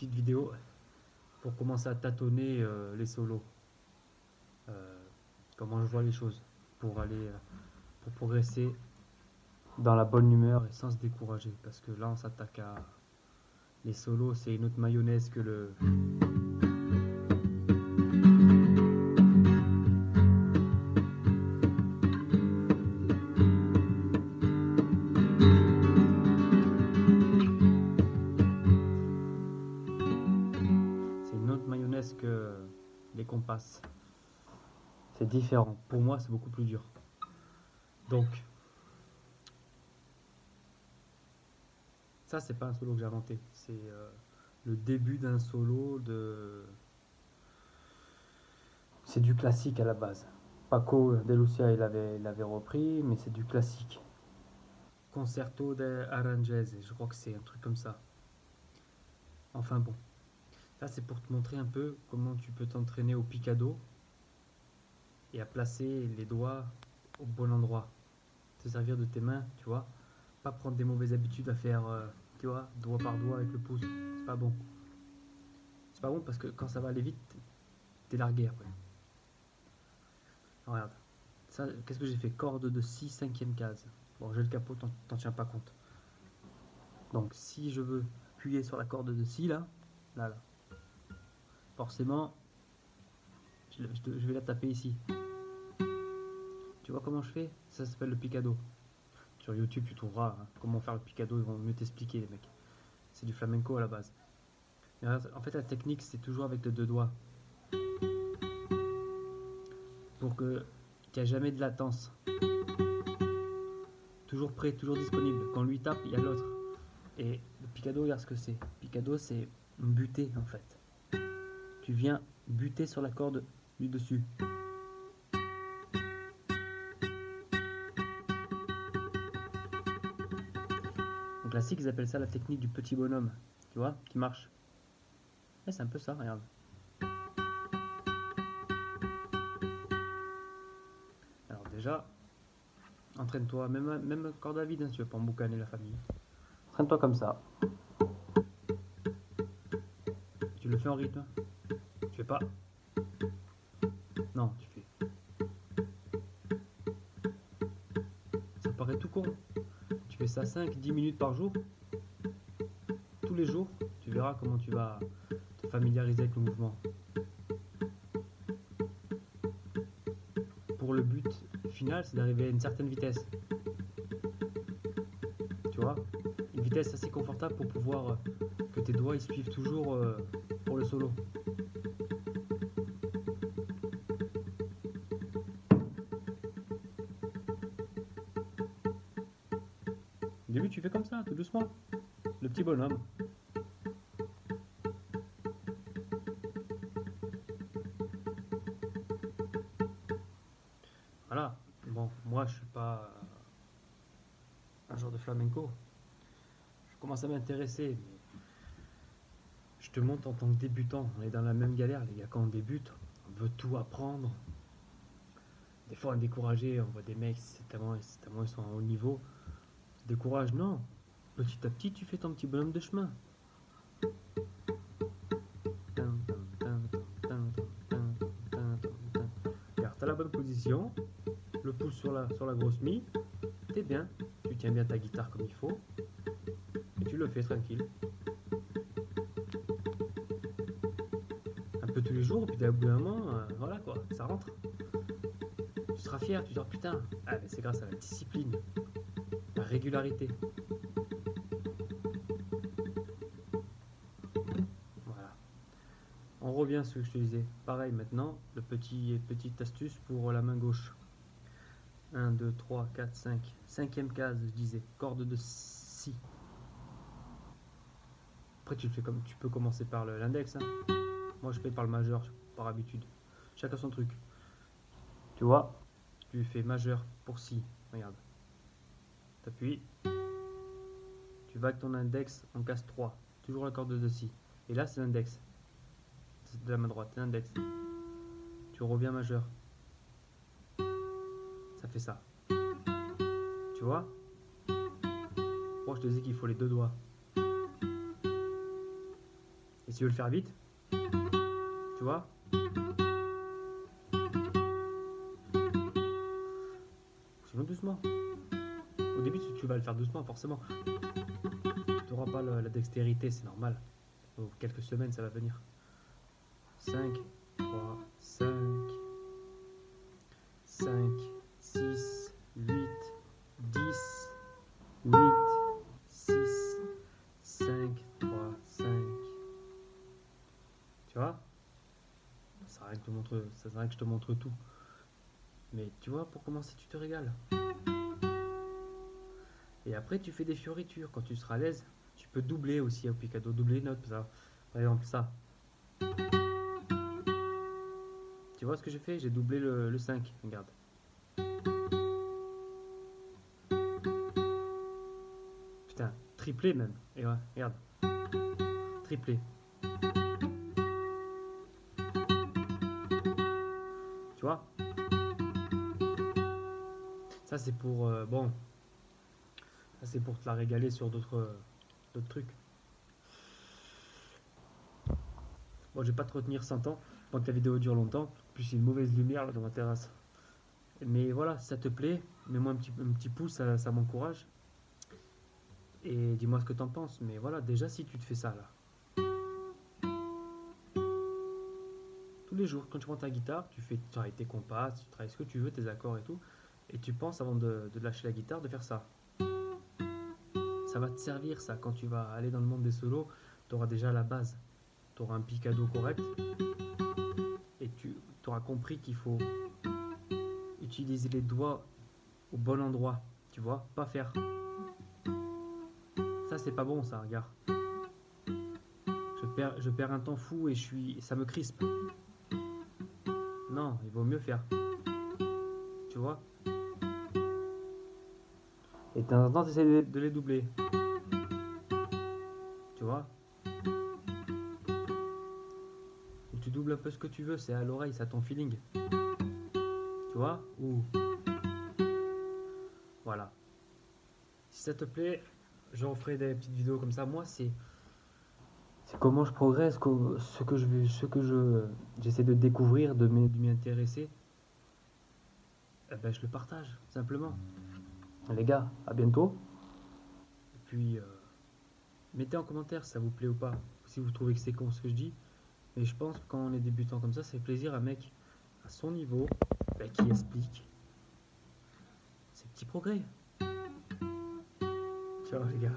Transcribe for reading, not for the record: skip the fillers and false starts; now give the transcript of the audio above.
petite vidéo pour commencer à tâtonner les solos. Euh, comment je vois les choses pour aller pour progresser dans la bonne humeur et sans se décourager. Parce que là, on s'attaque à les solos, c'est une autre mayonnaise que le. C'est une autre mayonnaise que les compasses. C'est différent. Pour moi, c'est beaucoup plus dur. Donc, ça, c'est pas un solo que j'ai inventé. C'est le début d'un solo de. C'est du classique à la base. Paco de Lucia, il avait repris, mais c'est du classique. Concerto de Aranjuez, je crois que c'est un truc comme ça. Enfin bon, ça c'est pour te montrer un peu comment tu peux t'entraîner au picado et à placer les doigts au bon endroit. Te servir de tes mains, tu vois. Pas prendre des mauvaises habitudes à faire, tu vois, doigt par doigt avec le pouce. C'est pas bon. C'est pas bon parce que quand ça va aller vite, t'es largué après. Alors, regarde, ça, qu'est-ce que j'ai fait? Corde de si, cinquième case. Bon, j'ai le capot, t'en tiens pas compte. Donc si je veux appuyer sur la corde de si, là, là, forcément, je vais la taper ici. Tu vois comment je fais? Ça s'appelle le picado. Sur YouTube, tu trouveras comment faire le picado, ils vont mieux t'expliquer, les mecs. C'est du flamenco à la base. Mais en fait, la technique, c'est toujours avec les deux doigts. Pour que qu'il n'y ait jamais de latence. Toujours prêt, toujours disponible. Quand lui tape, il y a l'autre. Et le picado, regarde ce que c'est. Picado, c'est buter, en fait. Tu viens buter sur la corde du dessus. En classique, ils appellent ça la technique du petit bonhomme. Tu vois, qui marche. Et c'est un peu ça, regarde. Alors déjà, entraîne-toi, même corde à vide, hein, si tu veux pas emboucaner la famille. Entraîne-toi comme ça. Tu le fais en rythme. Tu fais pas. Non, tu fais. Ça paraît tout con. Tu fais ça 5-10 minutes par jour. Tous les jours, tu verras comment tu vas te familiariser avec le mouvement. Pour le but final, c'est d'arriver à une certaine vitesse. Tu vois, une vitesse assez confortable pour pouvoir que tes doigts ils suivent toujours pour le solo. Au début, tu fais comme ça, tout doucement. Le petit bonhomme. Voilà. Bon, moi, je suis pas un genre de flamenco. Je commence à m'intéresser, mais je te montre en tant que débutant. On est dans la même galère, les gars. Quand on débute, on veut tout apprendre. Des fois, on est découragé. On voit des mecs, c'est tellement ils sont à haut niveau. On se décourage. Non. Petit à petit, tu fais ton petit bonhomme de chemin. Car tu as la bonne position, le pouce sur la grosse mie, t'es bien, tu tiens bien ta guitare comme il faut, et tu le fais tranquille. Un peu tous les jours, puis d'un bout d'un moment, voilà quoi, ça rentre. Tu seras fier, tu te diras putain, ah, mais c'est grâce à la discipline, la régularité. Voilà. On revient à ce que je te disais. Pareil maintenant, petite astuce pour la main gauche. 1, 2, 3, 4, 5. Cinquième case, je disais. Corde de si. Après, tu peux commencer par l'index. Hein. Moi, je fais par le majeur, par habitude. Chacun son truc. Tu vois, tu fais majeur pour si. Regarde. T'appuies. Tu vas avec ton index en case 3. Toujours la corde de si. Et là, c'est l'index. C'est de la main droite, c'est l'index. Tu reviens majeur. Ça fait ça. Tu vois? Moi, je te disais qu'il faut les deux doigts. Et si tu veux le faire vite, tu vois, sinon doucement. Au début, tu vas le faire doucement, forcément. Tu n'auras pas la dextérité, c'est normal. Au quelques semaines, ça va venir. 5, 3, 5, 5, 6, 8, 10, 8, 6, 5, 3, 5. Tu vois? Ça sert à rien que je te montre tout. Mais tu vois, pour commencer, tu te régales. Et après, tu fais des fioritures. Quand tu seras à l'aise, tu peux doubler aussi au picado, doubler les notes. Ça. Par exemple, ça. Tu vois ce que j'ai fait? J'ai doublé le 5. Regarde. Putain, triplé même. Et ouais, regarde. Triplé. Tu vois? Ça, c'est pour. Bon. Ça, c'est pour te la régaler sur d'autres trucs. Bon, je vais pas te retenir 100 ans. Je pense que la vidéo dure longtemps. Puis c'est une mauvaise lumière là, dans ma terrasse. Mais voilà, si ça te plaît, mets-moi un petit pouce, ça m'encourage. Et dis-moi ce que t'en penses. Mais voilà, déjà, si tu te fais ça là. Tous les jours, quand tu prends ta guitare, tu travailles tes compas, tu travailles ce que tu veux, tes accords et tout. Et tu penses, avant de lâcher la guitare, de faire ça. Ça va te servir, ça. Quand tu vas aller dans le monde des solos, tu auras déjà la base. Tu auras un picado correct. Et tu auras compris qu'il faut utiliser les doigts au bon endroit. Tu vois, pas faire. Ça, c'est pas bon, ça, regarde. Je perds un temps fou et ça me crispe. Non, il vaut mieux faire. Tu vois? Et de temps en temps, tu essaies de les doubler. Tu vois? Et tu doubles un peu ce que tu veux, c'est à l'oreille, c'est à ton feeling. Tu vois? Ou voilà. Si ça te plaît, j'en ferai des petites vidéos comme ça. Moi, c'est comment je progresse, j'essaie de découvrir, de m'y intéresser. Eh ben, je le partage, simplement. Les gars, à bientôt. Et puis, mettez en commentaire si ça vous plaît ou pas, si vous trouvez que c'est con ce que je dis. Mais je pense que quand on est débutant comme ça fait plaisir à un mec à son niveau qui explique ses petits progrès. Ciao les gars.